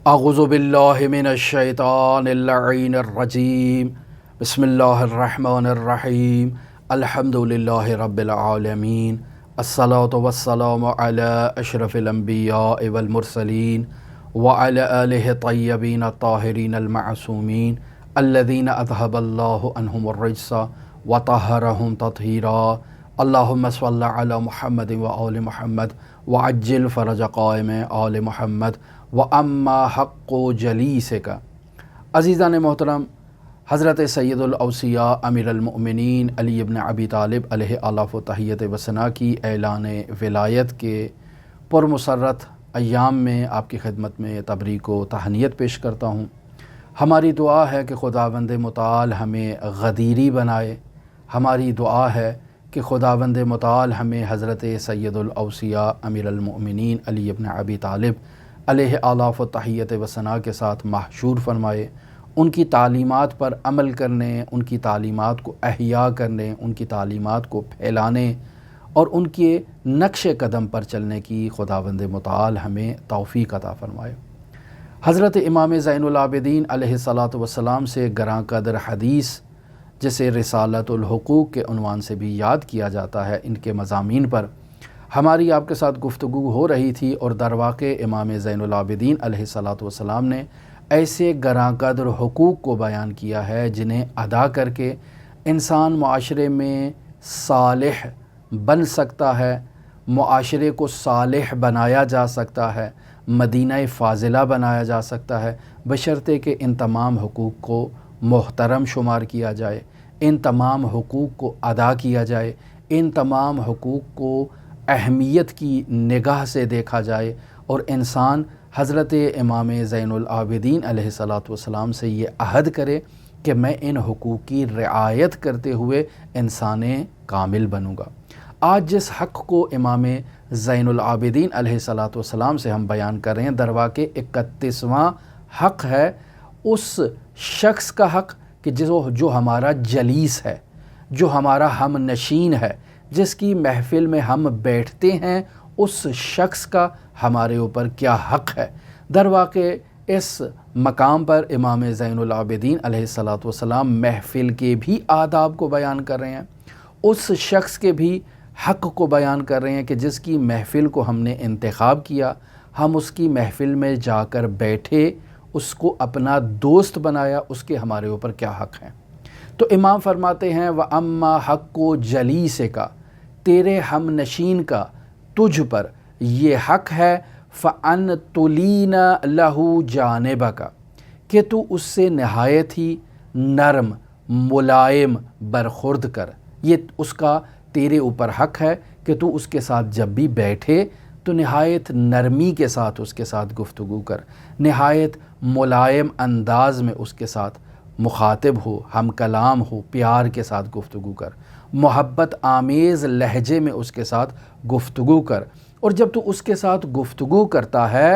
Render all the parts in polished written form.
اعوذ باللہ من الشیطان اللعین الرجیم بسم اللہ الرحمن الرحیم الحمد للہ رب العالمین الصلاة والسلام علی اشرف الانبیاء والمرسلین وعلی آلہ طیبین الطاہرین المعصومین الذین اذہب اللہ عنہم الرجس وطہرہم تطہیرا اللہم صل علی محمد وآل محمد وعجل فرج قائم آل محمد وَأَمَّا حَقُّ جَلِيسِكَ۔ عزیزان محترم، حضرت سید الاوصیاء امیر المؤمنین علی ابن ابی طالب علیہ آلاف و تحیت و ثنا کی اعلان ولایت کے پرمسرت ایام میں آپ کی خدمت میں تبریک و تہنیت پیش کرتا ہوں۔ ہماری دعا ہے کہ خداوند متعال ہمیں غدیری بنائے، ہماری دعا ہے کہ خداوند متعال ہمیں حضرت سید الاوصیاء امیر المؤمنین علی ابن ابی طالب علیہ آلاف و تحیت و ثنا کے ساتھ محشور فرمائے، ان کی تعلیمات پر عمل کرنے، ان کی تعلیمات کو احیاء کرنے، ان کی تعلیمات کو پھیلانے اور ان کے نقش قدم پر چلنے کی خداوند متعال ہمیں توفیق عطا فرمائے۔ حضرت امام زین العابدین علیہ الصلاۃ والسلام سے گراں قدر حدیث جسے رسالۃ الحقوق کے عنوان سے بھی یاد کیا جاتا ہے، ان کے مضامین پر ہماری آپ کے ساتھ گفتگو ہو رہی تھی، اور در واقع امام زین العابدین علیہ الصلاۃ والسلام نے ایسے گراں قدر حقوق کو بیان کیا ہے جنہیں ادا کر کے انسان معاشرے میں صالح بن سکتا ہے، معاشرے کو صالح بنایا جا سکتا ہے، مدینہ فاضلہ بنایا جا سکتا ہے، بشرطے کہ ان تمام حقوق کو محترم شمار کیا جائے، ان تمام حقوق کو ادا کیا جائے، ان تمام حقوق کو اہمیت کی نگاہ سے دیکھا جائے، اور انسان حضرت امام زین العابدین علیہ الصلاۃ والسلام سے یہ عہد کرے کہ میں ان حقوق کی رعایت کرتے ہوئے انسان کامل بنوں گا۔ آج جس حق کو امام زین العابدین علیہ الصلاۃ والسلام سے ہم بیان کر رہے ہیں، در واقع 31واں حق ہے، اس شخص کا حق کہ جو ہمارا جلیس ہے، جو ہمارا ہم نشین ہے، جس کی محفل میں ہم بیٹھتے ہیں، اس شخص کا ہمارے اوپر کیا حق ہے۔ در واقع اس مقام پر امام زین العابدین علیہ الصلاۃ والسلام محفل کے بھی آداب کو بیان کر رہے ہیں، اس شخص کے بھی حق کو بیان کر رہے ہیں کہ جس کی محفل کو ہم نے انتخاب کیا، ہم اس کی محفل میں جا کر بیٹھے، اس کو اپنا دوست بنایا، اس کے ہمارے اوپر کیا حق ہیں۔ تو امام فرماتے ہیں وَأَمَّا حَقُّ جَلِيسِكَ، تیرے ہم نشین کا تجھ پر یہ حق ہے، فَأَن تُلِينَ لَهُ جَانِبَكَ، کہ تو اس سے نہایت ہی نرم ملائم برخورد کر۔ یہ اس کا تیرے اوپر حق ہے کہ تو اس کے ساتھ جب بھی بیٹھے تو نہایت نرمی کے ساتھ اس کے ساتھ گفتگو کر، نہایت ملائم انداز میں اس کے ساتھ مخاطب ہو، ہم کلام ہو، پیار کے ساتھ گفتگو کر، محبت آمیز لہجے میں اس کے ساتھ گفتگو کر، اور جب تو اس کے ساتھ گفتگو کرتا ہے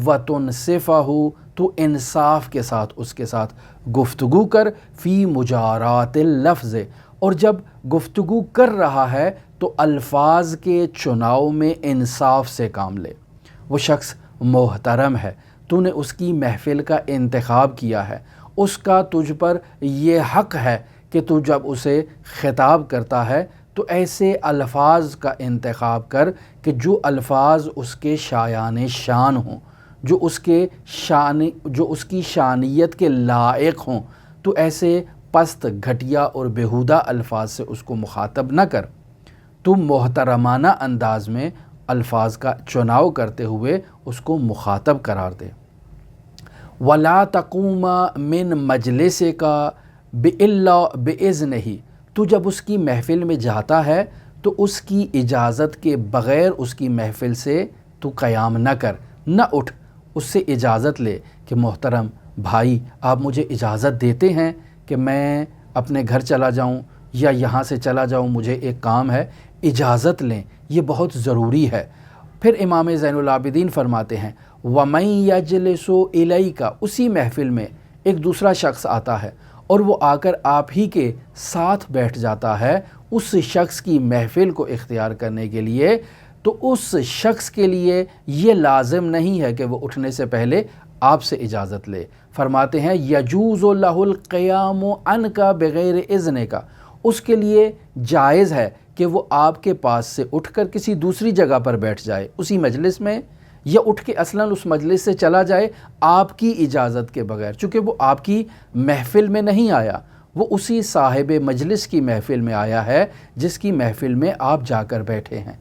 وَتُنْصِفَهُ، تو انصاف کے ساتھ اس کے ساتھ گفتگو کر، فی مجارات اللفظ، اور جب گفتگو کر رہا ہے تو الفاظ کے چناؤ میں انصاف سے کام لے۔ وہ شخص محترم ہے، تو نے اس کی محفل کا انتخاب کیا ہے، اس کا تجھ پر یہ حق ہے کہ تو جب اسے خطاب کرتا ہے تو ایسے الفاظ کا انتخاب کر کہ جو الفاظ اس کے شایان شان ہوں، جو اس کی شانیت کے لائق ہوں، تو ایسے پست گھٹیا اور بیہودہ الفاظ سے اس کو مخاطب نہ کر، تو محترمانہ انداز میں الفاظ کا چناؤ کرتے ہوئے اس کو مخاطب قرار دے۔ وَلَا تَقُومَ مِن مَجْلِسِكَ بِإِلَّا بِإِذْنِهِ، تو جب اس کی محفل میں جاتا ہے تو اس کی اجازت کے بغیر اس کی محفل سے تو قیام نہ کر، نہ اٹھ، اس سے اجازت لے کہ محترم بھائی آپ مجھے اجازت دیتے ہیں کہ میں اپنے گھر چلا جاؤں یا یہاں سے چلا جاؤں، مجھے ایک کام ہے، اجازت لیں، یہ بہت ضروری ہے۔ پھر امام زین العابدین فرماتے ہیں وَمَن يَجْلِسُ إِلَيْكَ، اسی محفل میں ایک دوسرا شخص آتا ہے اور وہ آ کر آپ ہی کے ساتھ بیٹھ جاتا ہے اس شخص کی محفل کو اختیار کرنے کے لیے، تو اس شخص کے لیے یہ لازم نہیں ہے کہ وہ اٹھنے سے پہلے آپ سے اجازت لے۔ فرماتے ہیں یجوز لہ القیام عنک بغیر اذن کا، اس کے لیے جائز ہے کہ وہ آپ کے پاس سے اٹھ کر کسی دوسری جگہ پر بیٹھ جائے اسی مجلس میں، یا اٹھ کے اصلاً اس مجلس سے چلا جائے آپ کی اجازت کے بغیر، چونکہ وہ آپ کی محفل میں نہیں آیا، وہ اسی صاحب مجلس کی محفل میں آیا ہے جس کی محفل میں آپ جا کر بیٹھے ہیں۔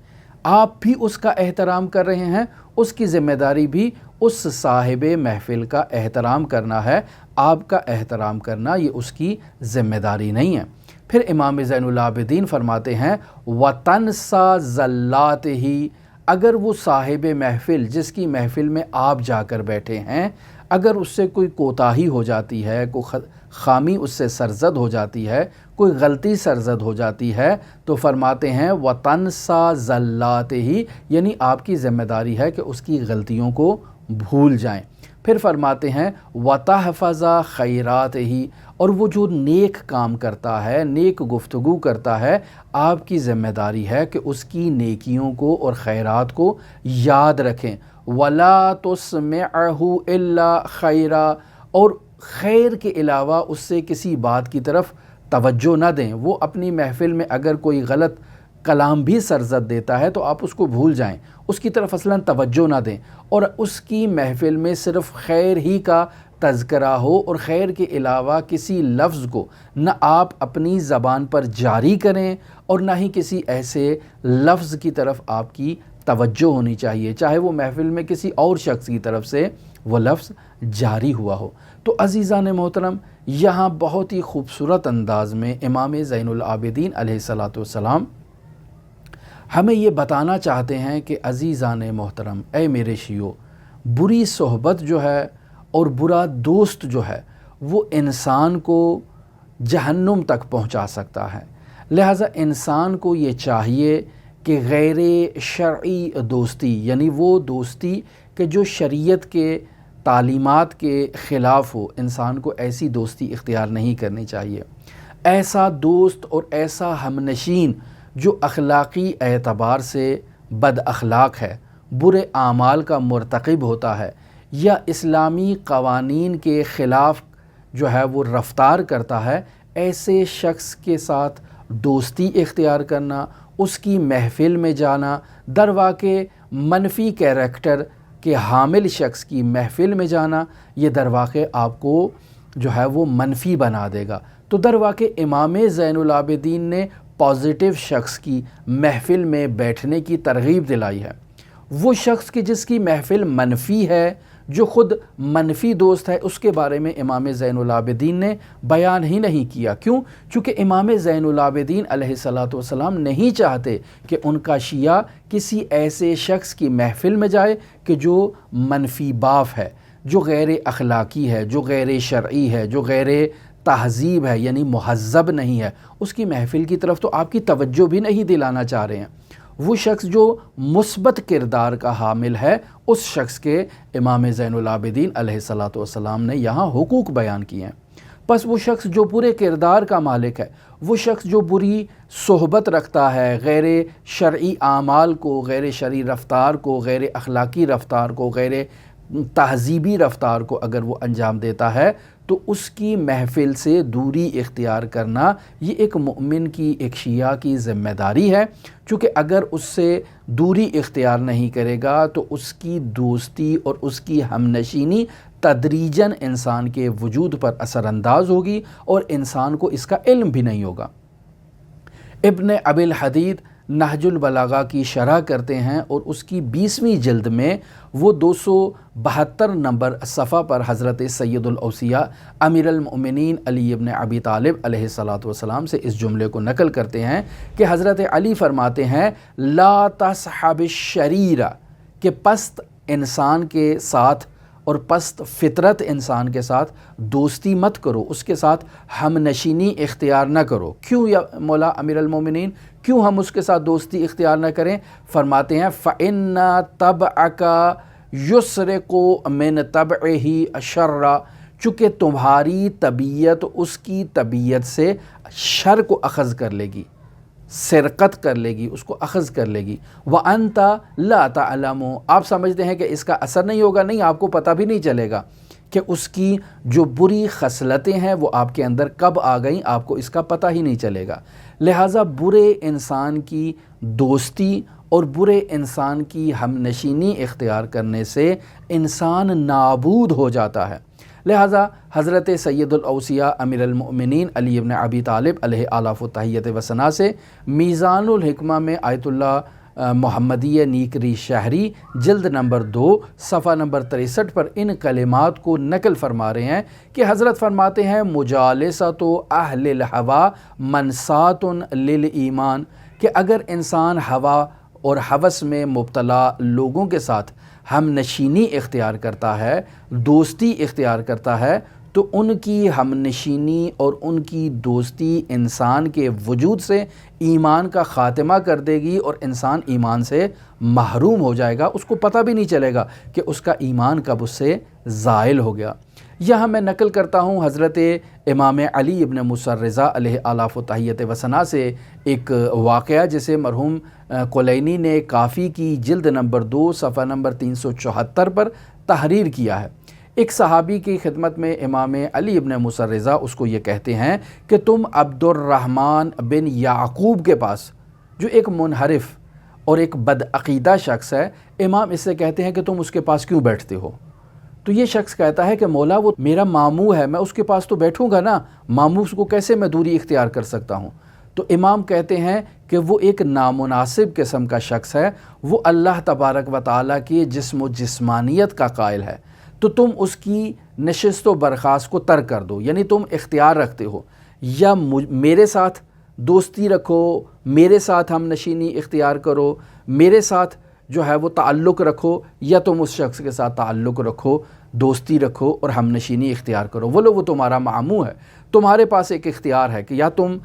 آپ بھی اس کا احترام کر رہے ہیں، اس کی ذمہ داری بھی اس صاحب محفل کا احترام کرنا ہے، آپ کا احترام کرنا یہ اس کی ذمہ داری نہیں ہے۔ پھر امام زین العابدین فرماتے ہیں وَتَنْسَى زَلَّاتِهِ، اگر وہ صاحب محفل جس کی محفل میں آپ جا کر بیٹھے ہیں، اگر اس سے کوئی کوتاہی ہو جاتی ہے، کوئی خامی اس سے سرزد ہو جاتی ہے، کوئی غلطی سرزد ہو جاتی ہے، تو فرماتے ہیں وَتَنْسَى زَلَّاتِهِ، یعنی آپ کی ذمہ داری ہے کہ اس کی غلطیوں کو بھول جائیں۔ پھر فرماتے ہیں وَتَحْفَظَ خَيْرَاتِهِ، اور وہ جو نیک کام کرتا ہے، نیک گفتگو کرتا ہے، آپ کی ذمہ داری ہے کہ اس کی نیکیوں کو اور خیرات کو یاد رکھیں۔ وَلَا تُسْمِعْهُ إِلَّا خَيْرًا، اور خیر کے علاوہ اس سے کسی بات کی طرف توجہ نہ دیں۔ وہ اپنی محفل میں اگر کوئی غلط کلام بھی سرزد دیتا ہے تو آپ اس کو بھول جائیں، اس کی طرف اصلاً توجہ نہ دیں، اور اس کی محفل میں صرف خیر ہی کا تذکرہ ہو، اور خیر کے علاوہ کسی لفظ کو نہ آپ اپنی زبان پر جاری کریں اور نہ ہی کسی ایسے لفظ کی طرف آپ کی توجہ ہونی چاہیے، چاہے وہ محفل میں کسی اور شخص کی طرف سے وہ لفظ جاری ہوا ہو۔ تو عزیزان محترم، یہاں بہت ہی خوبصورت انداز میں امام زین العابدین علیہ السلام ہمیں یہ بتانا چاہتے ہیں کہ عزیزان محترم، اے میرے شیعو، بری صحبت جو ہے اور برا دوست جو ہے وہ انسان کو جہنم تک پہنچا سکتا ہے۔ لہٰذا انسان کو یہ چاہیے کہ غیر شرعی دوستی، یعنی وہ دوستی کہ جو شریعت کے تعلیمات کے خلاف ہو، انسان کو ایسی دوستی اختیار نہیں کرنی چاہیے۔ ایسا دوست اور ایسا ہمنشین جو اخلاقی اعتبار سے بد اخلاق ہے، برے اعمال کا مرتکب ہوتا ہے، یا اسلامی قوانین کے خلاف جو ہے وہ رفتار کرتا ہے، ایسے شخص کے ساتھ دوستی اختیار کرنا، اس کی محفل میں جانا، در واقع منفی کیریکٹر کے حامل شخص کی محفل میں جانا، یہ در واقع آپ کو جو ہے وہ منفی بنا دے گا۔ تو در واقع امام زین العابدین نے پازیٹیو شخص کی محفل میں بیٹھنے کی ترغیب دلائی ہے۔ وہ شخص کی جس کی محفل منفی ہے، جو خود منفی دوست ہے، اس کے بارے میں امام زین العابدین نے بیان ہی نہیں کیا۔ کیوں؟ چونکہ امام زین العابدین علیہ السلام نہیں چاہتے کہ ان کا شیعہ کسی ایسے شخص کی محفل میں جائے کہ جو منفی باف ہے، جو غیر اخلاقی ہے، جو غیر شرعی ہے، جو غیر تہذیب ہے، یعنی مہذب نہیں ہے۔ اس کی محفل کی طرف تو آپ کی توجہ بھی نہیں دلانا چاہ رہے ہیں۔ وہ شخص جو مثبت کردار کا حامل ہے، اس شخص کے امام زین العابدین علیہ السلام نے یہاں حقوق بیان کیے ہیں۔ پس وہ شخص جو برے کردار کا مالک ہے، وہ شخص جو بری صحبت رکھتا ہے، غیر شرعی اعمال کو، غیر شرعی رفتار کو، غیر اخلاقی رفتار کو، غیر تہذیبی رفتار کو اگر وہ انجام دیتا ہے، تو اس کی محفل سے دوری اختیار کرنا یہ ایک مومن کی، ایک شیعہ کی ذمہ داری ہے، چونکہ اگر اس سے دوری اختیار نہیں کرے گا تو اس کی دوستی اور اس کی ہمنشینی تدریجاً انسان کے وجود پر اثر انداز ہوگی اور انسان کو اس کا علم بھی نہیں ہوگا۔ ابن ابی الحدید نہج البلاغہ کی شرح کرتے ہیں اور اس کی 20ویں جلد میں وہ 272 نمبر صفحہ پر حضرت سید الاوصیاء امیر المؤمنین علی ابن ابی طالب علیہ السلام سے اس جملے کو نقل کرتے ہیں کہ حضرت علی فرماتے ہیں لا تصحب الشریر، کہ پست انسان کے ساتھ اور پست فطرت انسان کے ساتھ دوستی مت کرو، اس کے ساتھ ہم نشینی اختیار نہ کرو۔ کیوں یا مولا امیر المومنین، کیوں ہم اس کے ساتھ دوستی اختیار نہ کریں؟ فرماتے ہیں فَإِنَّ طَبْعَكَ يُسْرِقُ مِنْ طَبْعِهِ الشَّرَّ، چونکہ تمہاری طبیعت اس کی طبیعت سے شر کو اخذ کر لے گی، سرقت کر لے گی، اس کو اخذ کر لے گی۔ وَأَنْتَ لَا تَعْلَمُ، آپ سمجھتے ہیں کہ اس کا اثر نہیں ہوگا، نہیں، آپ کو پتہ بھی نہیں چلے گا کہ اس کی جو بری خصلتیں ہیں وہ آپ کے اندر کب آ گئیں، آپ کو اس کا پتہ ہی نہیں چلے گا۔ لہٰذا برے انسان کی دوستی اور برے انسان کی ہم نشینی اختیار کرنے سے انسان نابود ہو جاتا ہے۔ لہٰذا حضرت سید الاوصیاء امیر المؤمنین علی ابن ابی طالب علیہ آلاف و تحیت و ثنا سے میزان الحکمہ میں آیت اللہ محمدیہ نیکری شہری جلد نمبر 2 صفحہ نمبر 63 پر ان کلمات کو نقل فرما رہے ہیں کہ حضرت فرماتے ہیں مجالسۃ اہل الہویٰ منساۃ للایمان، کہ اگر انسان ہوا اور ہوس میں مبتلا لوگوں کے ساتھ ہم نشینی اختیار کرتا ہے، دوستی اختیار کرتا ہے، تو ان کی ہم نشینی اور ان کی دوستی انسان کے وجود سے ایمان کا خاتمہ کر دے گی اور انسان ایمان سے محروم ہو جائے گا، اس کو پتہ بھی نہیں چلے گا کہ اس کا ایمان کب اس سے زائل ہو گیا۔ یہاں میں نقل کرتا ہوں حضرت امام علی ابن موسیٰ الرضا علیہ آلاف و تحیت و ثنا سے ایک واقعہ جسے مرحوم کلینی نے کافی کی جلد نمبر 2 صفحہ نمبر 374 پر تحریر کیا ہے۔ ایک صحابی کی خدمت میں امام علی ابن موسیٰ الرضا اس کو یہ کہتے ہیں کہ تم عبد الرحمن بن یعقوب کے پاس، جو ایک منحرف اور ایک بدعقیدہ شخص ہے، امام اس سے کہتے ہیں کہ تم اس کے پاس کیوں بیٹھتے ہو؟ تو یہ شخص کہتا ہے کہ مولا وہ میرا ماموں ہے، میں اس کے پاس تو بیٹھوں گا نا، ماموں کو کیسے میں دوری اختیار کر سکتا ہوں؟ تو امام کہتے ہیں کہ وہ ایک نامناسب قسم کا شخص ہے، وہ اللہ تبارک و تعالیٰ کی جسم و جسمانیت کا قائل ہے، تو تم اس کی نشست و برخاست کو ترک کر دو، یعنی تم اختیار رکھتے ہو یا میرے ساتھ دوستی رکھو، میرے ساتھ ہم نشینی اختیار کرو، میرے ساتھ جو ہے وہ تعلق رکھو، یا تم اس شخص کے ساتھ تعلق رکھو، دوستی رکھو اور ہم نشینی اختیار کرو۔ وہ تمہارا ماموں ہے، تمہارے پاس ایک اختیار ہے کہ یا تم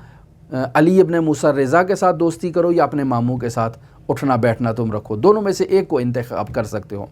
علی ابن موسیٰ الرضا کے ساتھ دوستی کرو یا اپنے ماموں کے ساتھ اٹھنا بیٹھنا تم رکھو، دونوں میں سے ایک کو انتخاب کر سکتے ہو۔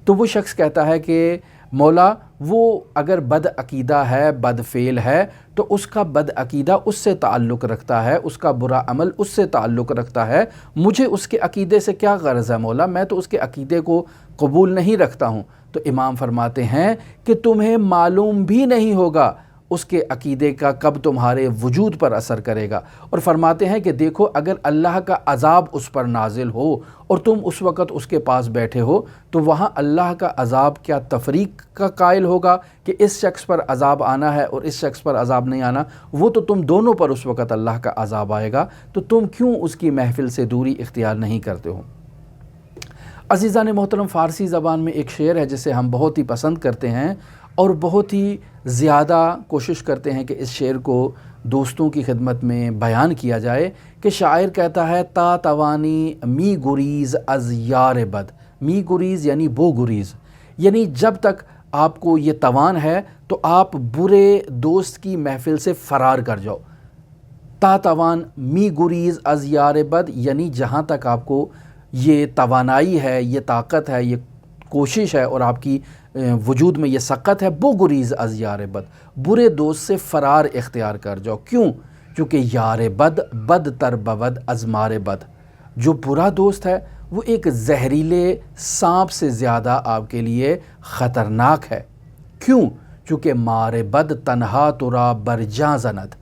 تو وہ شخص کہتا ہے کہ مولا وہ اگر بد عقیدہ ہے، بد فعل ہے، تو اس کا بد عقیدہ اس سے تعلق رکھتا ہے، اس کا برا عمل اس سے تعلق رکھتا ہے، مجھے اس کے عقیدے سے کیا غرض ہے مولا، میں تو اس کے عقیدے کو قبول نہیں رکھتا ہوں۔ تو امام فرماتے ہیں کہ تمہیں معلوم بھی نہیں ہوگا اس کے عقیدے کا کب تمہارے وجود پر اثر کرے گا، اور فرماتے ہیں کہ دیکھو اگر اللہ کا عذاب اس پر نازل ہو اور تم اس وقت اس کے پاس بیٹھے ہو، تو وہاں اللہ کا عذاب کیا تفریق کا قائل ہوگا کہ اس شخص پر عذاب آنا ہے اور اس شخص پر عذاب نہیں آنا؟ وہ تو تم دونوں پر اس وقت اللہ کا عذاب آئے گا، تو تم کیوں اس کی محفل سے دوری اختیار نہیں کرتے ہو؟ عزیزان محترم، فارسی زبان میں ایک شعر ہے جسے ہم بہت ہی پسند کرتے ہیں اور بہت ہی زیادہ کوشش کرتے ہیں کہ اس شعر کو دوستوں کی خدمت میں بیان کیا جائے، کہ شاعر کہتا ہے تا توانی می گریز از یار بد، می گریز یعنی بو گریز، یعنی جب تک آپ کو یہ توان ہے تو آپ برے دوست کی محفل سے فرار کر جاؤ۔ تا توان می گریز از یار بد، یعنی جہاں تک آپ کو یہ توانائی ہے، یہ طاقت ہے، یہ کوشش ہے اور آپ کی وجود میں یہ سقت ہے، بو گریز از یار بد، برے دوست سے فرار اختیار کر جاؤ۔ کیوں؟ کیونکہ یار بد بد تر بود از مار بد، جو برا دوست ہے وہ ایک زہریلے سانپ سے زیادہ آپ کے لیے خطرناک ہے۔ کیوں؟ چونکہ مار بد تنہا ترا برجاں زند،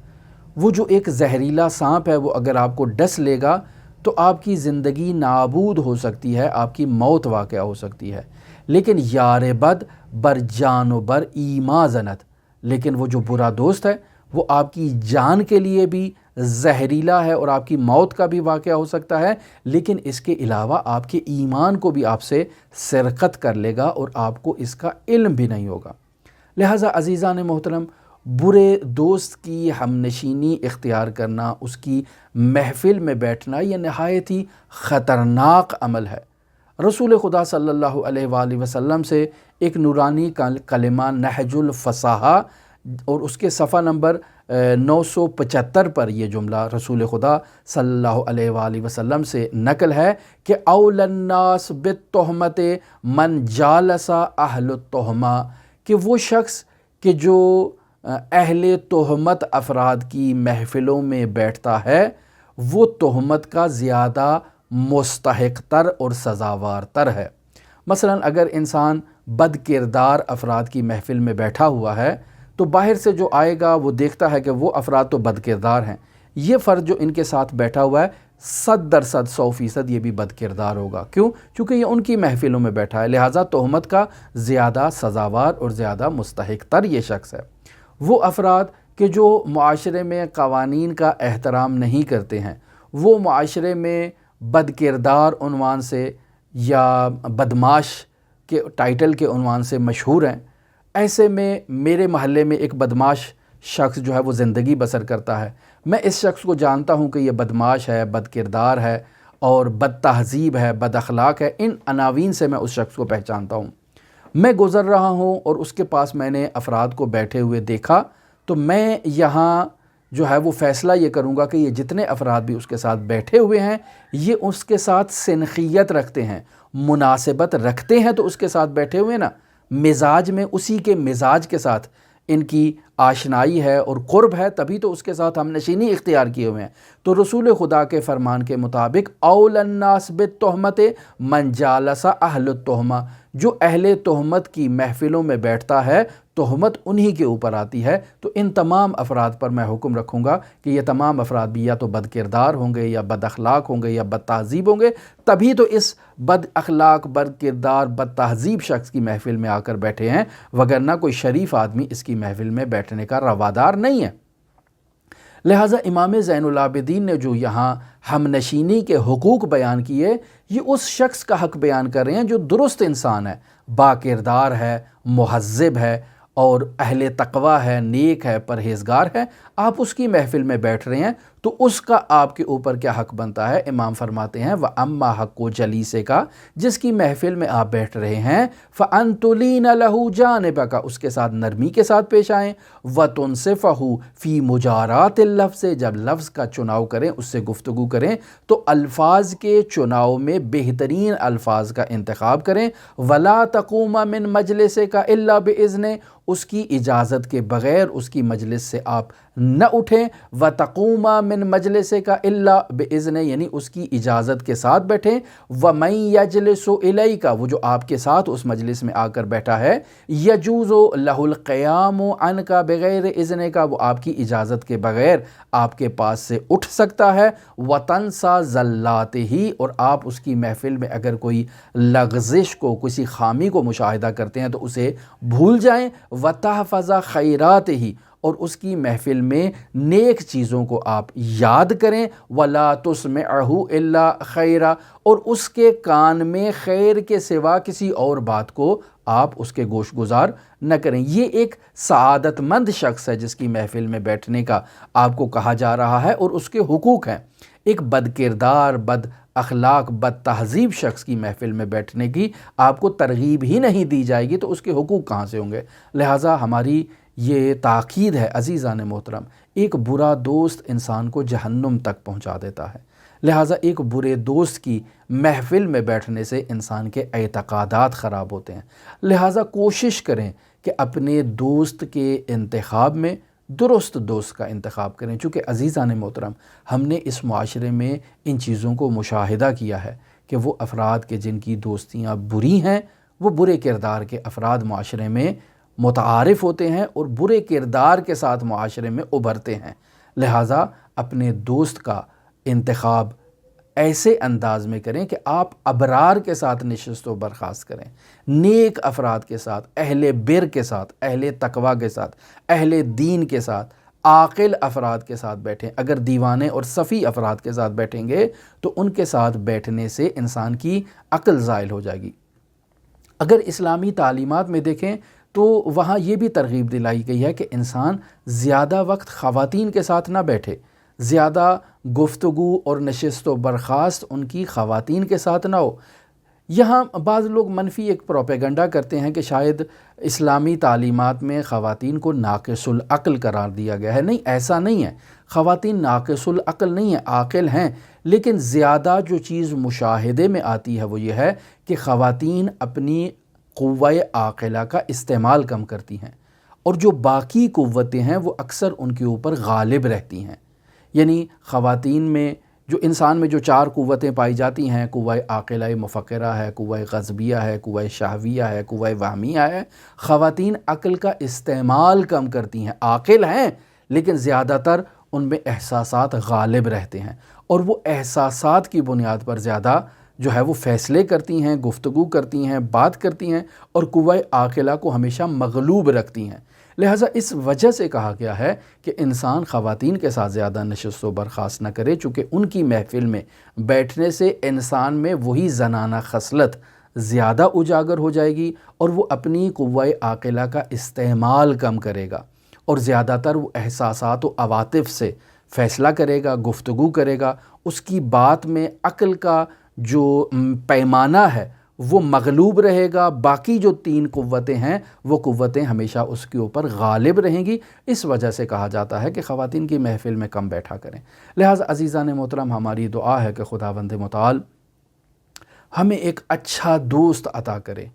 وہ جو ایک زہریلا سانپ ہے وہ اگر آپ کو ڈس لے گا تو آپ کی زندگی نابود ہو سکتی ہے، آپ کی موت واقع ہو سکتی ہے۔ لیکن یار بد بر جان و بر ایما زند، لیکن وہ جو برا دوست ہے وہ آپ کی جان کے لیے بھی زہریلا ہے اور آپ کی موت کا بھی واقعہ ہو سکتا ہے، لیکن اس کے علاوہ آپ کے ایمان کو بھی آپ سے سرقت کر لے گا اور آپ کو اس کا علم بھی نہیں ہوگا۔ لہٰذا عزیزان محترم، برے دوست کی ہم نشینی اختیار کرنا، اس کی محفل میں بیٹھنا، یہ نہایت ہی خطرناک عمل ہے۔ رسول خدا صلی اللہ علیہ وآلہ وسلم سے ایک نورانی کلمہ نہج الفصاحہ اور اس کے صفحہ نمبر 975 پر یہ جملہ رسول خدا صلی اللہ علیہ وآلہ وسلم سے نقل ہے کہ اول الناس بالتہمت من جالس اہل التہمہ، کہ وہ شخص کہ جو اہل تہمت افراد کی محفلوں میں بیٹھتا ہے وہ تہمت کا زیادہ مستحق تر اور سزاوار تر ہے۔ مثلا اگر انسان بد کردار افراد کی محفل میں بیٹھا ہوا ہے تو باہر سے جو آئے گا وہ دیکھتا ہے کہ وہ افراد تو بد کردار ہیں، یہ فرد جو ان کے ساتھ بیٹھا ہوا ہے 100% 100% یہ بھی بد کردار ہوگا۔ کیوں؟ چونکہ یہ ان کی محفلوں میں بیٹھا ہے، لہٰذا تہمت کا زیادہ سزاوار اور زیادہ مستحق تر یہ شخص ہے۔ وہ افراد کہ جو معاشرے میں قوانین کا احترام نہیں کرتے ہیں، وہ معاشرے میں بد کردار عنوان سے یا بدماش کے ٹائٹل کے عنوان سے مشہور ہیں، ایسے میں میرے محلے میں ایک بدماش شخص جو ہے وہ زندگی بسر کرتا ہے، میں اس شخص کو جانتا ہوں کہ یہ بدماش ہے، بد کردار ہے اور بد تہذیب ہے، بد اخلاق ہے، ان عناوین سے میں اس شخص کو پہچانتا ہوں۔ میں گزر رہا ہوں اور اس کے پاس میں نے افراد کو بیٹھے ہوئے دیکھا تو میں یہاں جو ہے وہ فیصلہ یہ کروں گا کہ یہ جتنے افراد بھی اس کے ساتھ بیٹھے ہوئے ہیں یہ اس کے ساتھ سنخیت رکھتے ہیں، مناسبت رکھتے ہیں، تو اس کے ساتھ بیٹھے ہوئے نا مزاج میں اسی کے مزاج کے ساتھ ان کی آشنائی ہے اور قرب ہے، تبھی تو اس کے ساتھ ہم نشینی اختیار کیے ہوئے ہیں۔ تو رسول خدا کے فرمان کے مطابق اول الناس بالتہمت من جالس اہل التہمہ، جو اہل تہمت کی محفلوں میں بیٹھتا ہے تہمت انہی کے اوپر آتی ہے۔ تو ان تمام افراد پر میں حکم رکھوں گا کہ یہ تمام افراد بھی یا تو بد کردار ہوں گے یا بد اخلاق ہوں گے یا بد تہذیب ہوں گے، تبھی تو اس بد اخلاق، بد کردار، بد تہذیب شخص کی محفل میں آ کر بیٹھے ہیں، وگرنہ کوئی شریف آدمی اس کی محفل میں بیٹھنے کا روادار نہیں ہے۔ لہٰذا امام زین العابدین نے جو یہاں ہم نشینی کے حقوق بیان کیے، یہ اس شخص کا حق بیان کر رہے ہیں جو درست انسان ہے، با کردار ہے، مہذب ہے اور اہل تقوی ہے، نیک ہے، پرہیزگار ہے۔ آپ اس کی محفل میں بیٹھ رہے ہیں تو اس کا آپ کے اوپر کیا حق بنتا ہے؟ امام فرماتے ہیں وَأَمَّا حَقُّ جَلِيسِكَ کا، جس کی محفل میں آپ بیٹھ رہے ہیں، فَأَن تُلِينَ لَهُ جَانِبَكَ، اس کے ساتھ نرمی کے ساتھ پیش آئیں، وَتُنصِفَهُ فِي مُجَارَاتِ اللَّفْظِ، جب لفظ کا چناؤ کریں، اس سے گفتگو کریں تو الفاظ کے چناؤ میں بہترین الفاظ کا انتخاب کریں، وَلَا تَقُومَ مِن مَجْلِسِكَ إِلَّا بِإِذْنِهِ، اس کی اجازت کے بغیر اس کی مجلس سے آپ نہ اٹھیں، وَتَقُومَ مِن مَجْلِسِكَ إِلَّا بِإِذْنِهِ، یعنی اس کی اجازت کے ساتھ بیٹھیں، وَمَن يَجْلِسُ إِلَيْكَ، وہ جو آپ کے ساتھ اس مجلس میں آ کر بیٹھا ہے، يَجُوزُ لَهُ الْقِيَامُ عَنْكَ بِغَيْرِ إِذْنِكَ، وہ آپ کی اجازت کے بغیر آپ کے پاس سے اٹھ سکتا ہے، وَتَنْسَى زَلَّاتِهِ، اور آپ اس کی محفل میں اگر کوئی لغزش کو، کسی خامی کو مشاہدہ کرتے ہیں تو اسے بھول جائیں، وَتَحْفَظَ خَيْرَاتِهِ، اور اس کی محفل میں نیک چیزوں کو آپ یاد کریں، وَلَا تُسْمِعْهُ إِلَّا خَيْرًا، اور اس کے کان میں خیر کے سوا کسی اور بات کو آپ اس کے گوش گزار نہ کریں۔ یہ ایک سعادت مند شخص ہے جس کی محفل میں بیٹھنے کا آپ کو کہا جا رہا ہے اور اس کے حقوق ہیں۔ ایک بد کردار، بد اخلاق، بد تہذیب شخص کی محفل میں بیٹھنے کی آپ کو ترغیب ہی نہیں دی جائے گی تو اس کے حقوق کہاں سے ہوں گے؟ لہٰذا ہماری یہ تاکید ہے عزیزان محترم، ایک برا دوست انسان کو جہنم تک پہنچا دیتا ہے، لہٰذا ایک برے دوست کی محفل میں بیٹھنے سے انسان کے اعتقادات خراب ہوتے ہیں۔ لہٰذا کوشش کریں کہ اپنے دوست کے انتخاب میں درست دوست کا انتخاب کریں، چونکہ عزیزان محترم ہم نے اس معاشرے میں ان چیزوں کو مشاہدہ کیا ہے کہ وہ افراد کے جن کی دوستیاں بری ہیں، وہ برے کردار کے افراد معاشرے میں متعارف ہوتے ہیں اور برے کردار کے ساتھ معاشرے میں ابھرتے ہیں۔ لہٰذا اپنے دوست کا انتخاب ایسے انداز میں کریں کہ آپ ابرار کے ساتھ نشست و برخاست کریں، نیک افراد کے ساتھ، اہل بر کے ساتھ، اہل تقوی کے ساتھ، اہل دین کے ساتھ، عاقل افراد کے ساتھ بیٹھیں۔ اگر دیوانے اور صفی افراد کے ساتھ بیٹھیں گے تو ان کے ساتھ بیٹھنے سے انسان کی عقل زائل ہو جائے گی۔ اگر اسلامی تعلیمات میں دیکھیں تو وہاں یہ بھی ترغیب دلائی گئی ہے کہ انسان زیادہ وقت خواتین کے ساتھ نہ بیٹھے، زیادہ گفتگو اور نشست و برخاست ان کی خواتین کے ساتھ نہ ہو۔ یہاں بعض لوگ منفی ایک پروپیگنڈا کرتے ہیں کہ شاید اسلامی تعلیمات میں خواتین کو ناقص العقل قرار دیا گیا ہے۔ نہیں، ایسا نہیں ہے، خواتین ناقص العقل نہیں ہیں، عاقل ہیں، لیکن زیادہ جو چیز مشاہدے میں آتی ہے وہ یہ ہے کہ خواتین اپنی قوہ عاقلہ کا استعمال کم کرتی ہیں اور جو باقی قوتیں ہیں وہ اکثر ان کے اوپر غالب رہتی ہیں۔ یعنی خواتین میں جو انسان میں جو 4 قوتیں پائی جاتی ہیں، قوہ عاقلہ مفکرہ ہے، قوہ غضبیہ ہے، قوہ شہویہ ہے، قوہ وہمیہ ہے، خواتین عقل کا استعمال کم کرتی ہیں، عاقل ہیں لیکن زیادہ تر ان میں احساسات غالب رہتے ہیں، اور وہ احساسات کی بنیاد پر زیادہ جو ہے وہ فیصلے کرتی ہیں، گفتگو کرتی ہیں، بات کرتی ہیں، اور قوہ عاقلہ کو ہمیشہ مغلوب رکھتی ہیں۔ لہٰذا اس وجہ سے کہا گیا ہے کہ انسان خواتین کے ساتھ زیادہ نشست و برخاست نہ کرے، چونکہ ان کی محفل میں بیٹھنے سے انسان میں وہی زنانہ خصلت زیادہ اجاگر ہو جائے گی، اور وہ اپنی قوہ عاقلہ کا استعمال کم کرے گا، اور زیادہ تر وہ احساسات و عواطف سے فیصلہ کرے گا، گفتگو کرے گا، اس کی بات میں عقل کا جو پیمانہ ہے وہ مغلوب رہے گا، باقی جو 3 قوتیں ہیں وہ قوتیں ہمیشہ اس کے اوپر غالب رہیں گی۔ اس وجہ سے کہا جاتا ہے کہ خواتین کی محفل میں کم بیٹھا کریں۔ لہٰذا عزیزان محترم، ہماری دعا ہے کہ خداوند متعال ہمیں ایک اچھا دوست عطا کرے،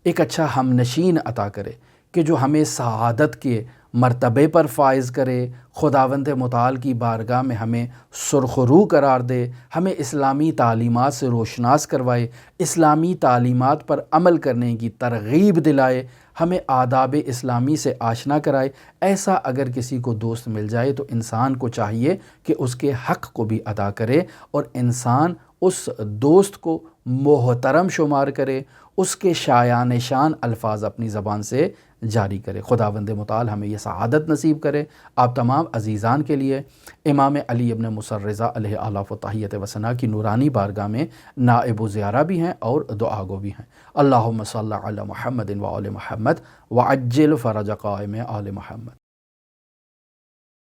ایک اچھا ہم نشین عطا کرے کہ جو ہمیں سعادت کے مرتبے پر فائز کرے، خداوند متعال کی بارگاہ میں ہمیں سرخ رو قرار دے، ہمیں اسلامی تعلیمات سے روشناس کروائے، اسلامی تعلیمات پر عمل کرنے کی ترغیب دلائے، ہمیں آداب اسلامی سے آشنا کرائے۔ ایسا اگر کسی کو دوست مل جائے تو انسان کو چاہیے کہ اس کے حق کو بھی ادا کرے، اور انسان اس دوست کو محترم شمار کرے، اس کے شایان شان الفاظ اپنی زبان سے جاری کرے۔ خداوند متعال ہمیں یہ سعادت نصیب کرے۔ آپ تمام عزیزان کے لیے امام علی ابن موسیٰ الرضا علیہ آلاف و تحیت و ثنا کی نورانی بارگاہ میں نائب و زیارہ بھی ہیں اور دعا گو بھی ہیں۔ اللہم صلی علی محمد و آل محمد وعجل فرج قائم آل محمد۔